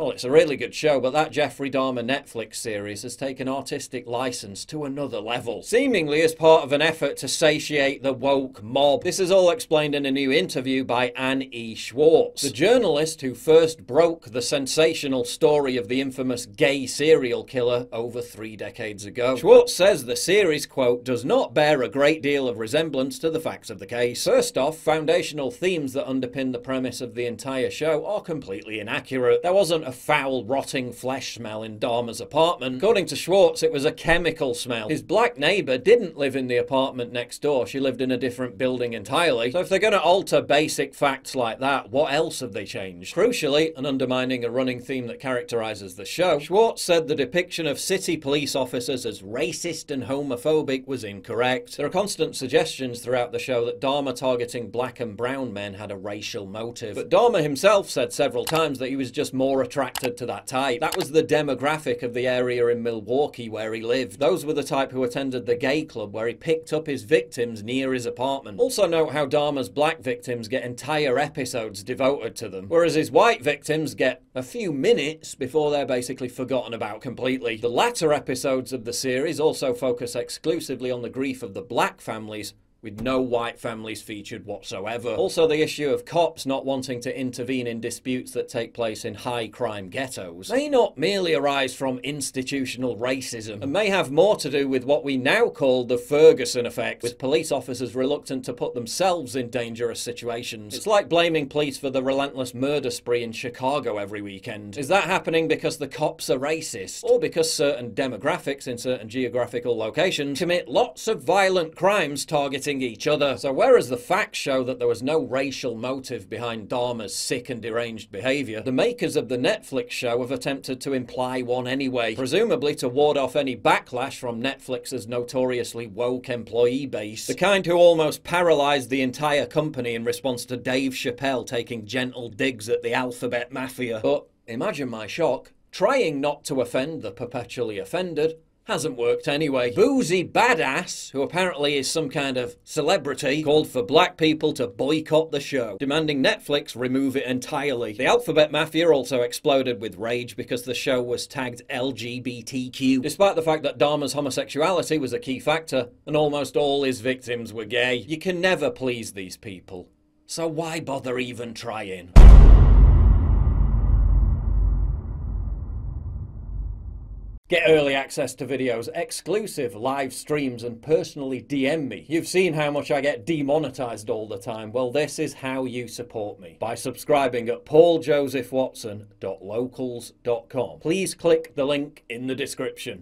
Well, it's a really good show, but that Jeffrey Dahmer Netflix series has taken artistic license to another level, seemingly as part of an effort to satiate the woke mob. This is all explained in a new interview by Anne E. Schwartz, the journalist who first broke the sensational story of the infamous gay serial killer over 3 decades ago. Schwartz says the series, quote, does not bear a great deal of resemblance to the facts of the case. First off, foundational themes that underpin the premise of the entire show are completely inaccurate. There wasn't a foul, rotting flesh smell in Dahmer's apartment. According to Schwartz, it was a chemical smell. His black neighbor didn't live in the apartment next door. She lived in a different building entirely. So if they're going to alter basic facts like that, what else have they changed? Crucially, and undermining a running theme that characterizes the show, Schwartz said the depiction of city police officers as racist and homophobic was incorrect. There are constant suggestions throughout the show that Dahmer targeting black and brown men had a racial motive. But Dahmer himself said several times that he was just more attracted to that type. That was the demographic of the area in Milwaukee where he lived. Those were the type who attended the gay club where he picked up his victims near his apartment. Also note how Dahmer's black victims get entire episodes devoted to them, whereas his white victims get a few minutes before they're basically forgotten about completely. The latter episodes of the series also focus exclusively on the grief of the black families, with no white families featured whatsoever. Also, the issue of cops not wanting to intervene in disputes that take place in high-crime ghettos may not merely arise from institutional racism, and may have more to do with what we now call the Ferguson effect, with police officers reluctant to put themselves in dangerous situations. It's like blaming police for the relentless murder spree in Chicago every weekend. Is that happening because the cops are racist, or because certain demographics in certain geographical locations commit lots of violent crimes targeting each other? So whereas the facts show that there was no racial motive behind Dahmer's sick and deranged behaviour, the makers of the Netflix show have attempted to imply one anyway, presumably to ward off any backlash from Netflix's notoriously woke employee base, the kind who almost paralysed the entire company in response to Dave Chappelle taking gentle digs at the alphabet mafia. But imagine my shock, trying not to offend the perpetually offended hasn't worked anyway. Boozy Badass, who apparently is some kind of celebrity, called for black people to boycott the show, demanding Netflix remove it entirely. The Alphabet Mafia also exploded with rage because the show was tagged LGBTQ, despite the fact that Dahmer's homosexuality was a key factor, and almost all his victims were gay. You can never please these people, so why bother even trying? Get early access to videos, exclusive live streams, and personally DM me. You've seen how much I get demonetized all the time. Well, this is how you support me. By subscribing at pauljosephwatson.locals.com. Please click the link in the description.